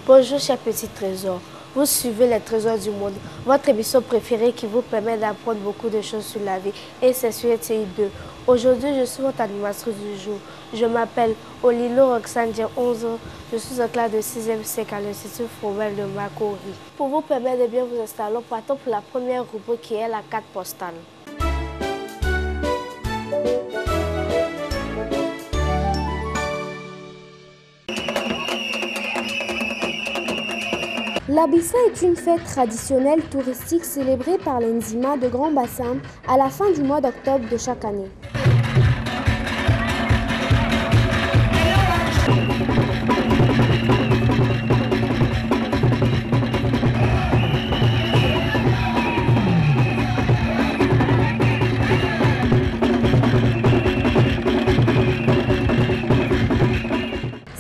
Bonjour chers petits trésors, vous suivez les trésors du monde, votre émission préférée qui vous permet d'apprendre beaucoup de choses sur la vie et c'est sur TI2. Aujourd'hui je suis votre animatrice du jour, je m'appelle Olilo Roxane, j'ai 11 ans, je suis en classe de 6e C à l'Institut Frommel de Makori. Pour vous permettre de bien vous installer, partons pour la première rubrique qui est la carte postale. La Bissa est une fête traditionnelle touristique célébrée par les Nzima de Grand Bassam à la fin du mois d'octobre de chaque année.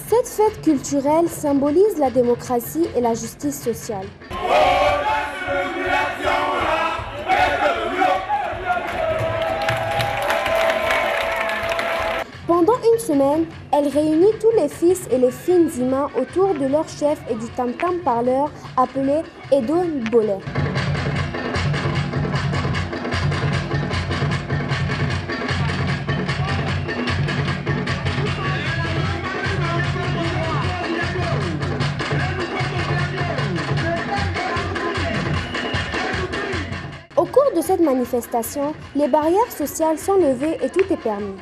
Cette fête culturelle symbolise la démocratie et la justice sociale. Pendant une semaine, elle réunit tous les fils et les filles Nzima autour de leur chef et du tam-tam parleur appelé Edo Bolé. Au cours de cette manifestation, les barrières sociales sont levées et tout est permis.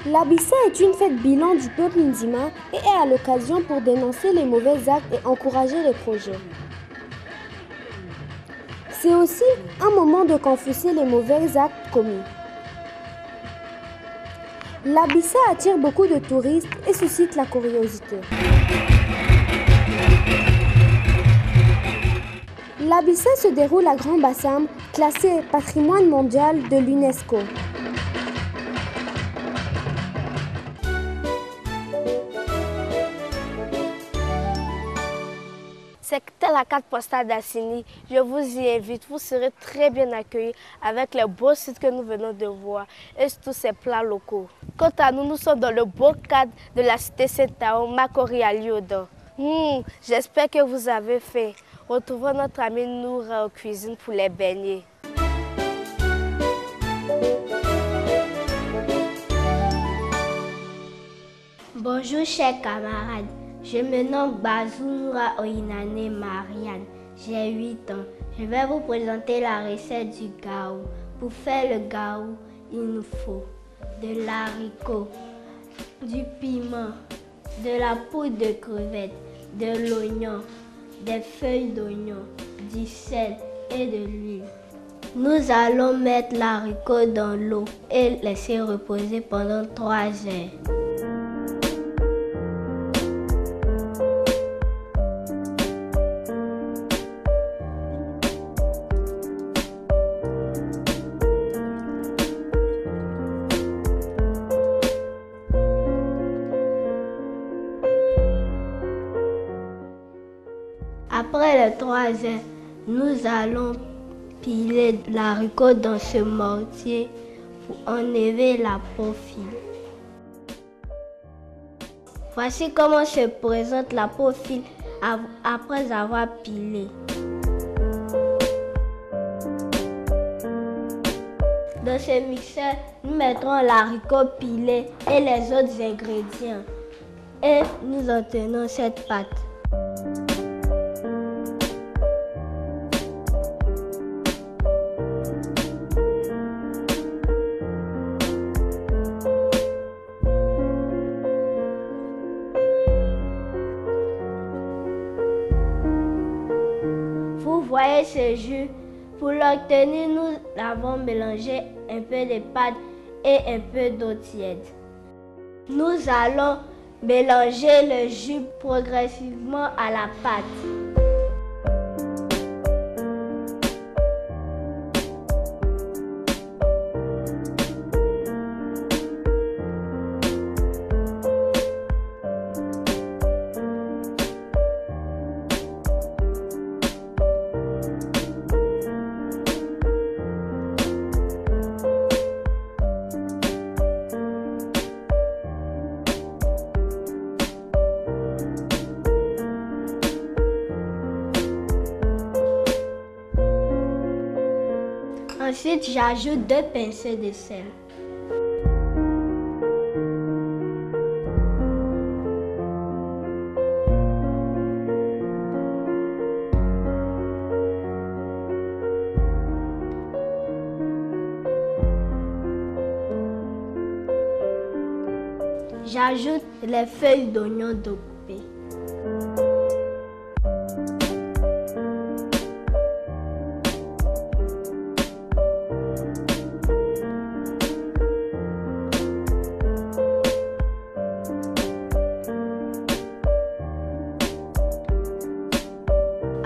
La Bissa est une fête bilan du peuple Nzima et est à l'occasion pour dénoncer les mauvais actes et encourager les projets. C'est aussi un moment de confesser les mauvais actes commis. La Bissa attire beaucoup de touristes et suscite la curiosité. La Bissa se déroule à Grand Bassam, classé patrimoine mondial de l'UNESCO. C'était la carte postale d'Assini. Je vous y invite. Vous serez très bien accueillis avec les beaux sites que nous venons de voir et tous ces plats locaux. Quant à nous, nous sommes dans le beau cadre de la cité Saint-Tao, Makori à Lyodan. J'espère que vous avez faim. Retrouvons notre ami Noura en cuisine pour les beignets. Bonjour chers camarades, je me nomme Bazou Noura Oinane Marianne, j'ai 8 ans. Je vais vous présenter la recette du gaou. Pour faire le gaou, il nous faut de l'haricot, du piment, de la poudre de crevettes, de l'oignon, des feuilles d'oignon, du sel et de l'huile. Nous allons mettre l'haricot dans l'eau et laisser reposer pendant 3 heures. Après les 3 heures, nous allons piler l'haricot dans ce mortier pour enlever la peau fine. Voici comment se présente la peau fine après avoir pilé. Dans ce mixeur, nous mettrons l'haricot pilé et les autres ingrédients et nous obtenons cette pâte. Vous voyez ce jus, pour l'obtenir, nous avons mélangé un peu de pâte et un peu d'eau tiède. Nous allons mélanger le jus progressivement à la pâte. Ensuite, j'ajoute 2 pincées de sel. J'ajoute les feuilles d'oignon découpées.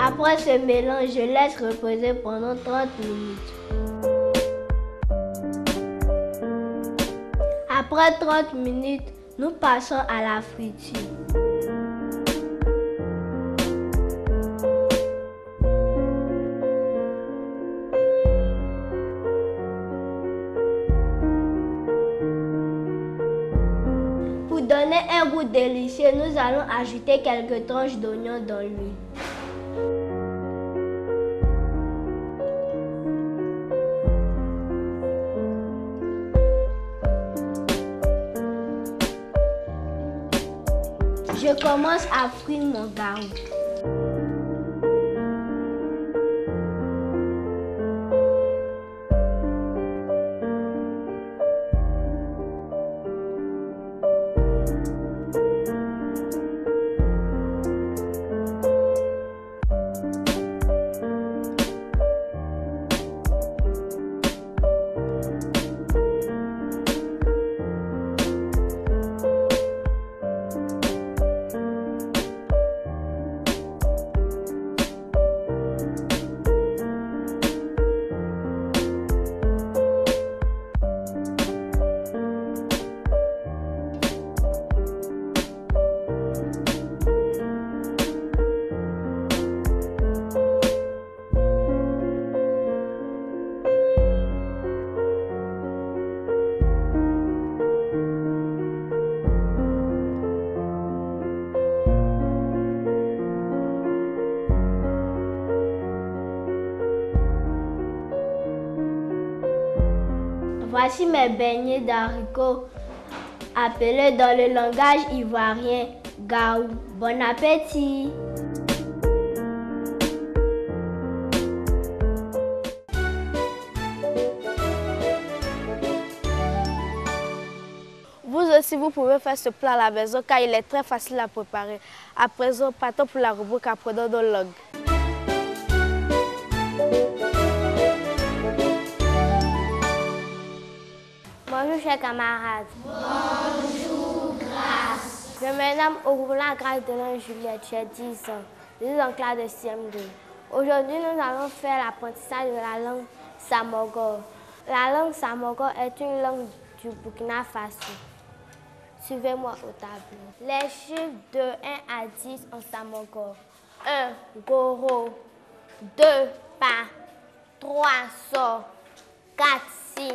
Après ce mélange, je laisse reposer pendant 30 minutes. Après 30 minutes, nous passons à la friture. Pour donner un goût délicieux, nous allons ajouter quelques tranches d'oignons dans l'huile. Je commence à frire mon garou. Voici mes beignets d'haricots appelés dans le langage ivoirien gaou. Bon appétit! Vous aussi, vous pouvez faire ce plat à la maison car il est très facile à préparer. À présent, partons pour la rubrique Apprenons nos langues. Bonjour chers camarades. Bonjour Grâce. Je me nomme Ouroula Grâce de Juliette, j'ai 10 ans. Je suis en classe de CM2. Aujourd'hui, nous allons faire l'apprentissage de la langue Samogor. La langue Samogor est une langue du Burkina Faso. Suivez-moi au tableau. Les chiffres de 1 à 10 en Samogor. 1, Goro. 2, Pa. 3, So. 4, Si.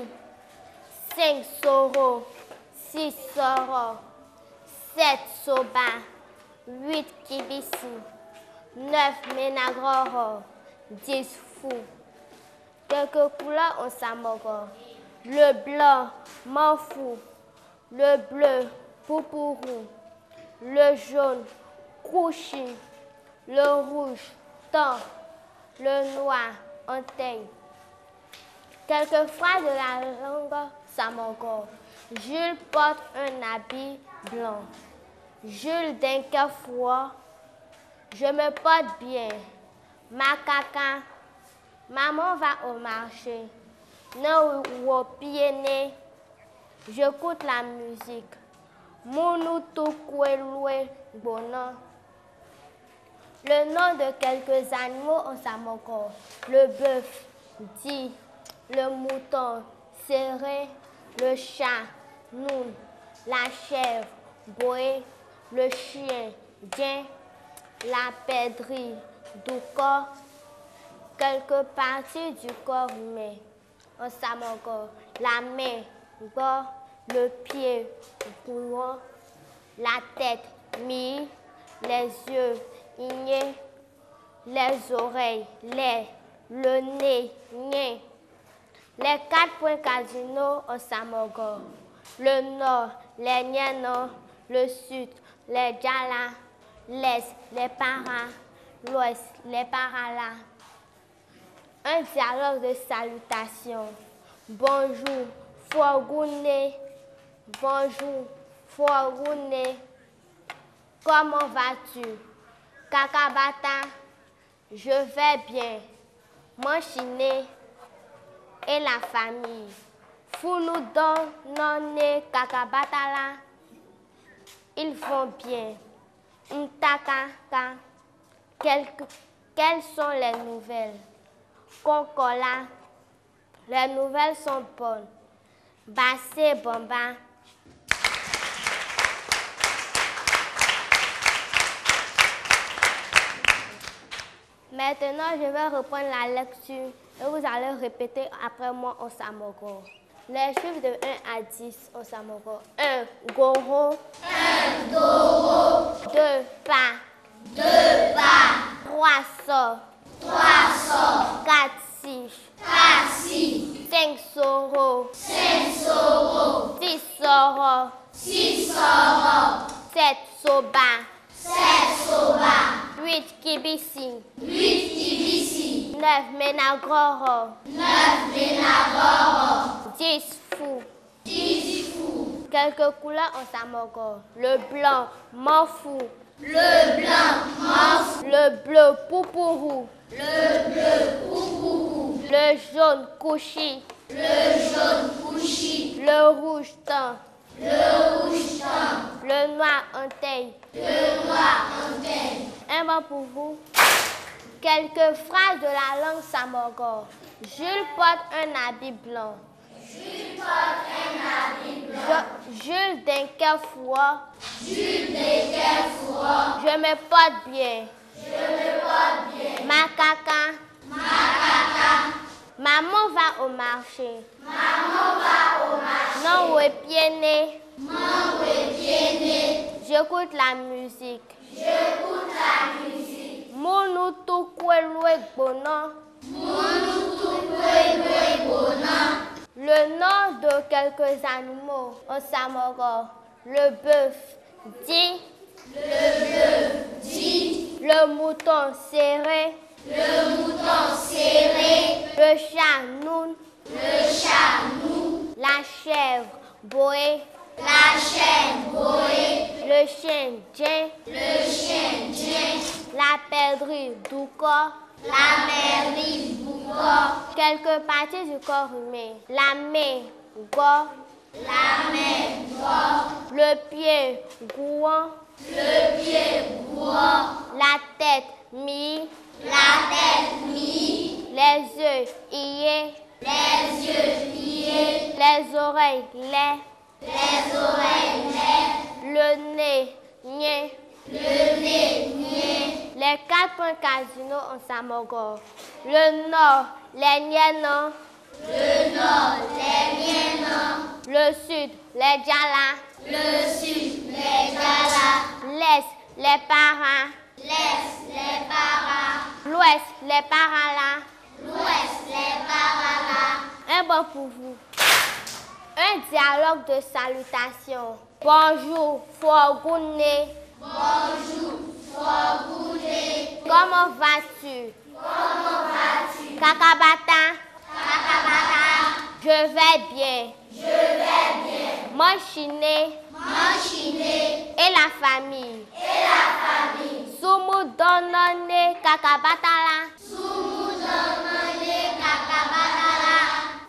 5, Soro. 6, Soro. 7, Soba. 8, Kibisi. 9, Menagroro. 10, Fou. Quelques couleurs en Samogor. Le blanc, Manfou. Le bleu, Poupourou. Le jaune, Kouchi. Le rouge, Tan. Le noir, Anteigne. Quelques phrases de la langue Samogor. Jules porte un habit blanc. Jules d'un cœur froid. Je me porte bien. Macaca. Maman va au marché. Non, au pied. J'écoute la musique. Mounoutoukwelwe Bonan. Le nom de quelques animaux en Samogor. Le bœuf, Di. Le mouton, Serré. Le chat, Noun. La chèvre, Boé. Le chien, Dien. La pèderie, Douko. Quelques parties du corps humain en Samogor. La main, Go. Le pied, Gouan. La tête, Mi. Les yeux, Igné. Les oreilles, Les. Le nez, Nien. Les 4 points cardinaux au Samogor. Le nord, les Nianos. Le sud, les Djala. L'est, les Para. L'ouest, les Parala. Un dialogue de salutation. Bonjour, Forgouné. Bonjour, Forgouné. Comment vas-tu? Kakabata, je vais bien. Manchiné et la famille. Fouloudon, Noné, Kakabatala. Ils vont bien. Ntakaka. Quelles sont les nouvelles? Konkola. Les nouvelles sont bonnes. Bassé Bamba. Maintenant, je vais reprendre la lecture et vous allez répéter après moi au Samogor. Les chiffres de 1 à 10 au Samogor. 1, Goro. 1, Goro. 2, Pa. 2, Pa. 3, So. 3, So. 4, Si. 4, Si. 5, Soro. 5, Soro. 6, Soro. 6, Soro. 7, Soba. 7, Soba. 8, Kibisi. 8, Kibisi. 9, Menagoro. 9, Menagoro. 10, Fou. 10, Fou. Quelques couleurs en Samogor. Le blanc, Manfou. Le blanc, Manfou. Le bleu, Poupourou. Le bleu, Poupourou. Le jaune, Kouchi. Le jaune, Kouchi. Le rouge, Tan. Le rouge, Tan. Le noir, Antey. Le noir, Antey. Un mot pour vous. Quelques phrases de la langue Samogor. Jules porte un habit blanc. Jules porte un habit blanc. Jules Denkefoua. Jules Denkefoua. Je me porte bien. Je me porte bien. Makaka. Makaka. Maman va au marché. Maman va au marché. Non, ouais, pied-né. Non, ouais, pied-né. J'écoute la musique. J'écoute la musique. Le nom de quelques animaux au Samogor. Le bœuf, dit. Le bœuf, dit. Le mouton serré. Le mouton serré. Le chat, noun. Le chat, noun. La chèvre, boé. La chèvre, boé. Le chien, djen. Le chien, djen. La perdrix, douko. La perdrix, douko. Quelques parties du corps humain. La main, go. La main, go. Le pied, gouan. Le pied, gouan. La tête, mi. La tête, mi. Les yeux, ié. Les yeux, ié. Les oreilles, lait. Les oreilles, lait. Le nez, nien. Le nez, nien. Les 4 points cardinaux en Samogor. Le nord, les Nianos. Le nord, les Nianos. Le sud, les Djala. Le sud, les Djala. L'est, les Para. L'est, les Para. L'ouest, les Parala. L'ouest, les Parala. Un bon pour vous. Un dialogue de salutation. Bonjour, Forgouné. Bonjour, Forgouné. Comment vas-tu? Comment vas-tu? Kakabata. Kakabata. Je vais bien. Je vais bien. Manchiné. Manchiné. Et la famille. Et la famille. Sumu donone Kakabatala. Sumu donone Kakabatala.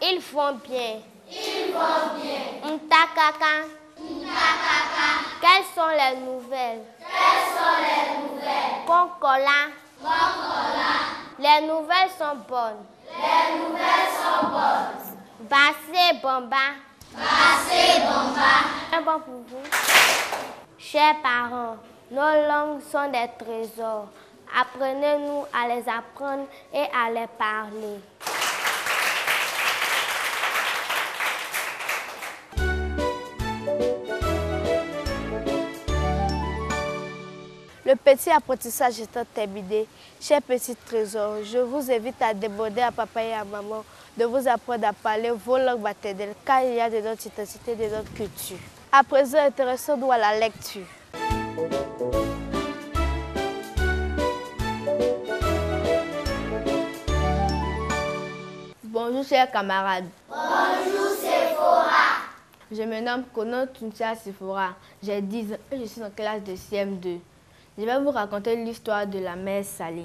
Ils vont bien. Ils vont bien. Ntakaka. Ntakaka. Quelles sont les nouvelles? Quelles sont les nouvelles? Konkola. Konkola. Les nouvelles sont bonnes. Les nouvelles sont bonnes. Bassé Bamba. Bassé Bamba. Un bon pour vous. Chers parents, nos langues sont des trésors. Apprenez-nous à les apprendre et à les parler. Le petit apprentissage étant terminé, chers petits trésors, je vous invite à demander à papa et à maman de vous apprendre à parler vos langues maternelles car il y a de notre identité, de notre culture. À présent, intéressons-nous à la lecture. Bonjour chers camarades. Bonjour Sephora. Je me nomme Kono Tuntia Sephora. J'ai 10 ans et je suis en classe de CM2. Je vais vous raconter l'histoire de la mer salée.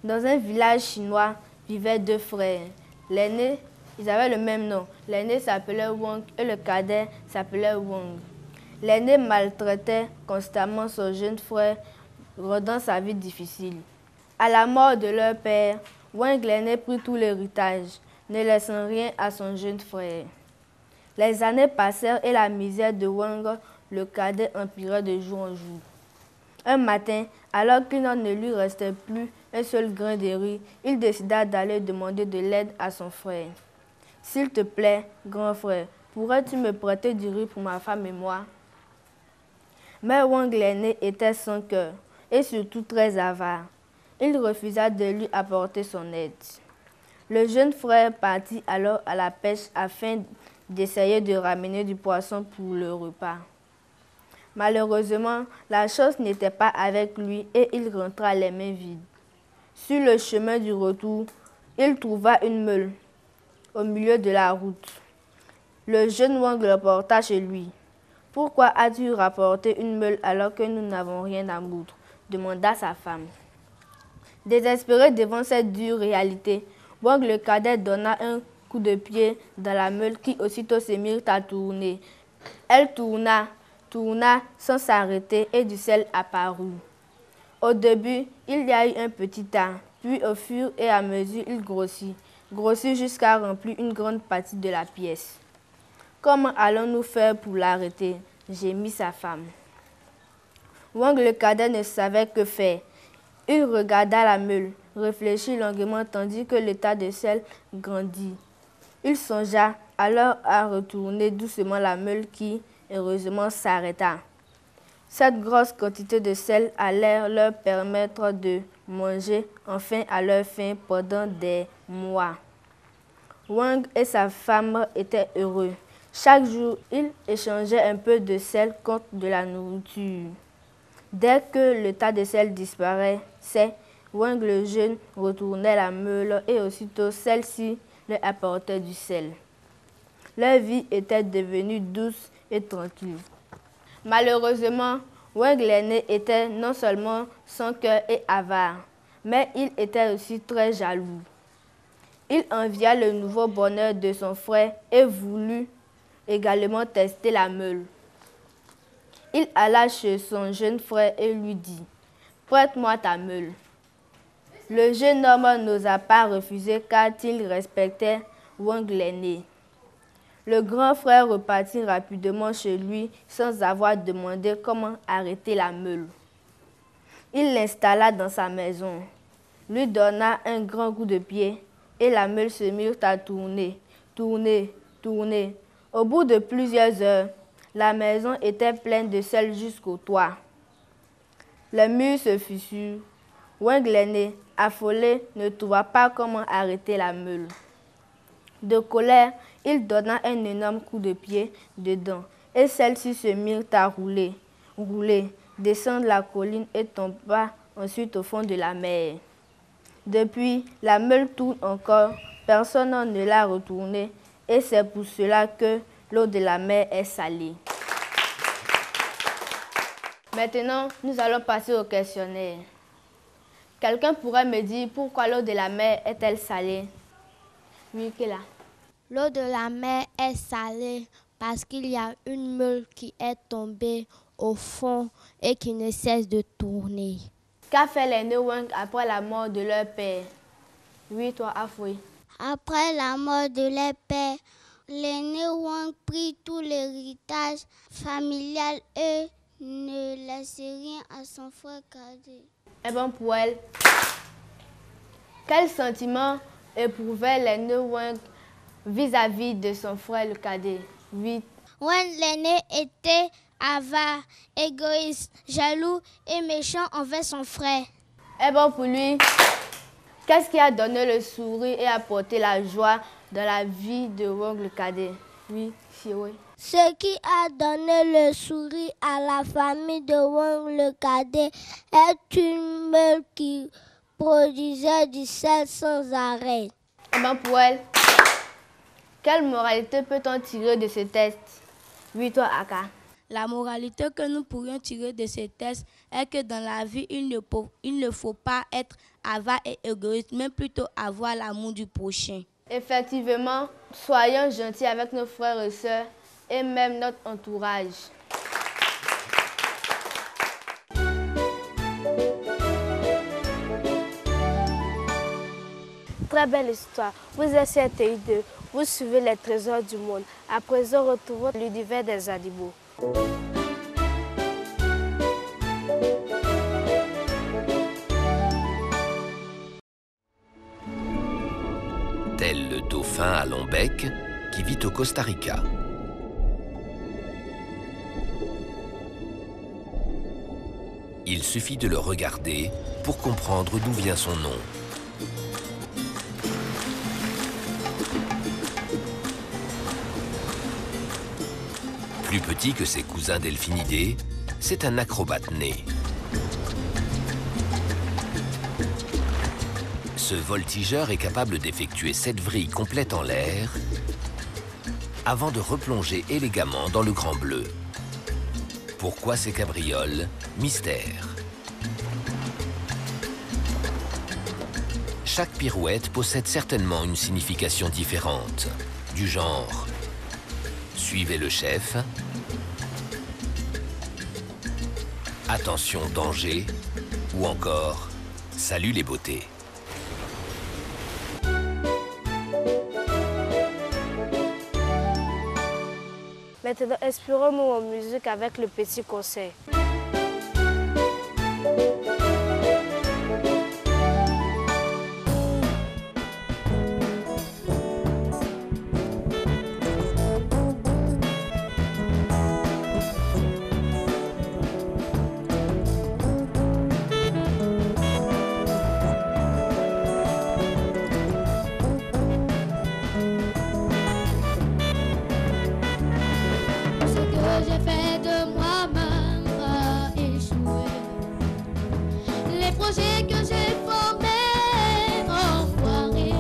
Dans un village chinois vivaient 2 frères. L'aîné, ils avaient le même nom. L'aîné s'appelait Wang et le cadet s'appelait Wang. L'aîné maltraitait constamment son jeune frère, rendant sa vie difficile. À la mort de leur père, Wang l'aîné prit tout l'héritage, ne laissant rien à son jeune frère. Les années passèrent et la misère de Wang, le cadet, empirait de jour en jour. Un matin, alors qu'il n'en ne lui restait plus un seul grain de riz, il décida d'aller demander de l'aide à son frère. « S'il te plaît, grand frère, pourrais-tu me prêter du riz pour ma femme et moi ?» Mais Wang l'aîné était sans cœur et surtout très avare. Il refusa de lui apporter son aide. Le jeune frère partit alors à la pêche afin d'essayer de ramener du poisson pour le repas. Malheureusement, la chance n'était pas avec lui et il rentra les mains vides. Sur le chemin du retour, il trouva une meule au milieu de la route. Le jeune Wang le porta chez lui. « Pourquoi as-tu rapporté une meule alors que nous n'avons rien à moudre ?» demanda sa femme. Désespéré devant cette dure réalité, Wang le cadet donna un coup de pied dans la meule qui aussitôt se mit à tourner. Elle tourna sans s'arrêter et du sel apparut. Au début, il y a eu un petit tas, puis au fur et à mesure, il grossit jusqu'à remplir une grande partie de la pièce. « Comment allons-nous faire pour l'arrêter ?» gémit sa femme. Wang le cadet ne savait que faire. Il regarda la meule, réfléchit longuement tandis que le tas de sel grandit. Il songea alors à retourner doucement la meule qui, heureusement, s'arrêta. Cette grosse quantité de sel allait leur permettre de manger enfin à leur faim pendant des mois. Wang et sa femme étaient heureux. Chaque jour, ils échangeaient un peu de sel contre de la nourriture. Dès que le tas de sel disparaissait, Wang le jeune retournait la meule et aussitôt celle-ci leur apportait du sel. Leur vie était devenue douce et tranquille. Malheureusement, Wang l'aîné était non seulement sans cœur et avare, mais il était aussi très jaloux. Il envia le nouveau bonheur de son frère et voulut également tester la meule. Il alla chez son jeune frère et lui dit « Prête-moi ta meule ». Le jeune homme n'osa pas refuser car il respectait Wang l'aîné. Le grand frère repartit rapidement chez lui sans avoir demandé comment arrêter la meule. Il l'installa dans sa maison, lui donna un grand coup de pied et la meule se mit à tourner. Au bout de plusieurs heures, la maison était pleine de sel jusqu'au toit. Les murs se fissurent. Wang l'aîné, affolé, ne trouva pas comment arrêter la meule. De colère, il donna un énorme coup de pied dedans et celle-ci se mit à rouler, descendre la colline et tomba ensuite au fond de la mer. Depuis, la meule tourne encore, personne ne l'a retournée et c'est pour cela que l'eau de la mer est salée. Maintenant, nous allons passer au questionnaire. Quelqu'un pourrait me dire pourquoi l'eau de la mer est-elle salée? Oui, Kéla. L'eau de la mer est salée parce qu'il y a une meule qui est tombée au fond et qui ne cesse de tourner. Qu'a fait l'aîné Wang après la mort de leur père? Oui, toi, Afoui. Après la mort de leur père, l'aîné Wang prit tout l'héritage familial et ne laissait rien à son frère cadet. Eh bien, pour elle, quel sentiment éprouvait l'aîné Wang vis-à-vis de son frère le cadet? 8. Wang l'aîné était avare, égoïste, jaloux et méchant envers son frère. Eh bien, pour lui, qu'est-ce qui a donné le sourire et apporté la joie dans la vie de Wong le cadet. Oui, Fiwe. Ce qui a donné le sourire à la famille de Wong le cadet est une meule qui produisait du sel sans arrêt. Eh bien pour elle, quelle moralité peut-on tirer de ce test? Oui, toi, Aka. La moralité que nous pourrions tirer de ces tests est que dans la vie, il ne faut pas être avare et égoïste, mais plutôt avoir l'amour du prochain. Effectivement, soyons gentils avec nos frères et sœurs et même notre entourage. Très belle histoire. Vous êtes sur TI2. Vous suivez les trésors du monde. À présent, retrouvons l'univers des animaux. Tel le dauphin à long bec qui vit au Costa Rica. Il suffit de le regarder pour comprendre d'où vient son nom. Plus petit que ses cousins delphinidés, c'est un acrobate né. Ce voltigeur est capable d'effectuer 7 vrilles complètes en l'air avant de replonger élégamment dans le grand bleu. Pourquoi ces cabrioles? Mystère. Chaque pirouette possède certainement une signification différente, du genre « Suivez le chef »,« Attention, danger » ou encore « Salut les beautés ». Maintenant, inspirons-nous en musique avec le petit conseil. J'ai fait de moi-même a échoué. Les projets que j'ai formés ont foiré.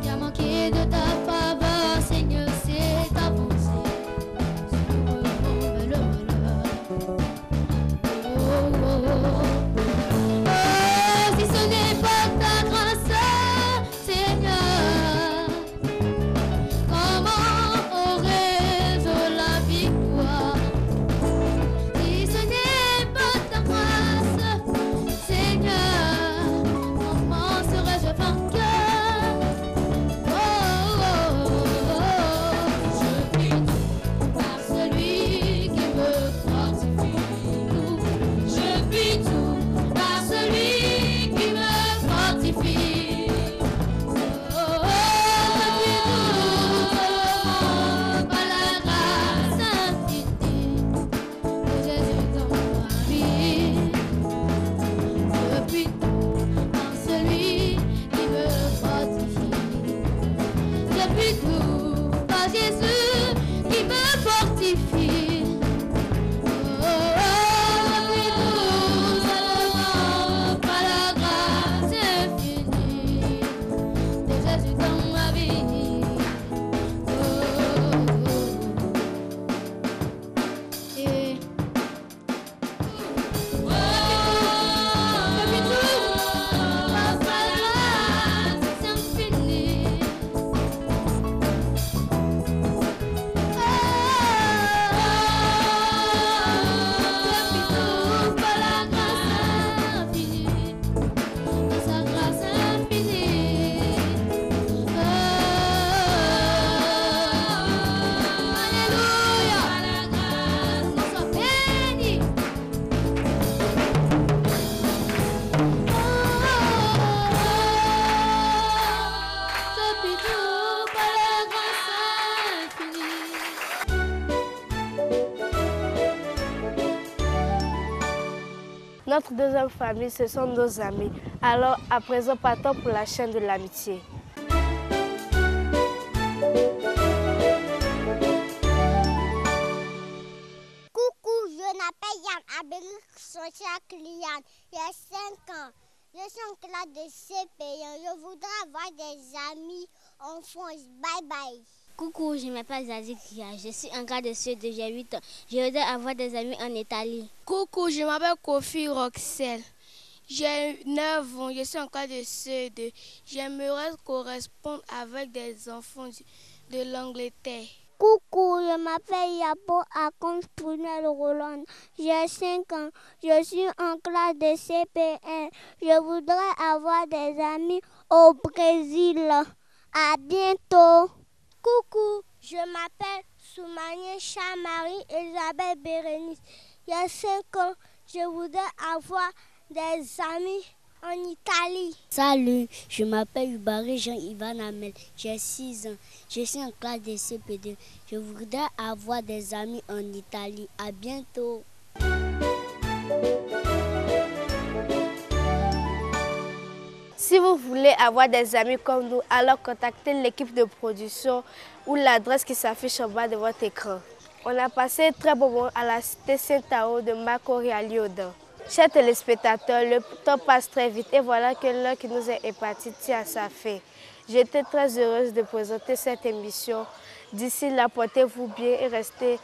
Il a manqué de ta faveur, Seigneur, c'est avancé sur le malheur. Oh, oh, oh. Oh, si ce n'est pas ta grâce, Seigneur, comment aurais-je la victoire? Si ce n'est pas ta grâce, Seigneur, comment serais-je vainqueur? Oh, oh, oh, oh. Je prie tout par celui qui me fortifie. Je prie tout par celui qui me fortifie. Oh, oh, je prie tout par la grâce infinie de Jésus dans ma vie. Je prie tout par celui qui me fortifie. Je prie tout par Jésus qui me fortifie. Oh, je prie tout seulement par la grâce infinie de Jésus dans ma vie. Oh, et je prie tout par sa grâce infinie. Notre deuxième famille, ce sont nos amis. Alors, à présent, partons pour la chaîne de l'amitié. Socia Cliane, j'ai 5 ans. Je suis en classe de CP1. Je voudrais avoir des amis en France. Bye bye. Coucou, je m'appelle Zazie Kia. Je suis en classe de CE2, j'ai 8 ans. Je voudrais avoir des amis en Italie. Coucou, je m'appelle Kofi Roxel. J'ai 9 ans, je suis en classe de CE2. J'aimerais correspondre avec des enfants de l'Angleterre. Coucou, je m'appelle Yapo Akons Prunel Roland. J'ai 5 ans. Je suis en classe de CP1. Je voudrais avoir des amis au Brésil. À bientôt. Coucou, je m'appelle Soumanie Chamari Elisabeth Bérénice. J'ai 5 ans. Je voudrais avoir des amis en Italie. Salut, je m'appelle Ubari Jean-Ivan Amel. J'ai 6 ans. Je suis en classe de CP2. Je voudrais avoir des amis en Italie. À bientôt. Si vous voulez avoir des amis comme nous, alors contactez l'équipe de production ou l'adresse qui s'affiche en bas de votre écran. On a passé un très bon moment à la cité Saint-Ao de Makori à Lyodan. Chers téléspectateurs, le temps passe très vite et voilà que l'heure qui nous est impartie tire à sa fin. J'étais très heureuse de présenter cette émission. D'ici là, portez-vous bien et restez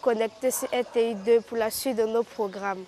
connectés sur RTI2 pour la suite de nos programmes.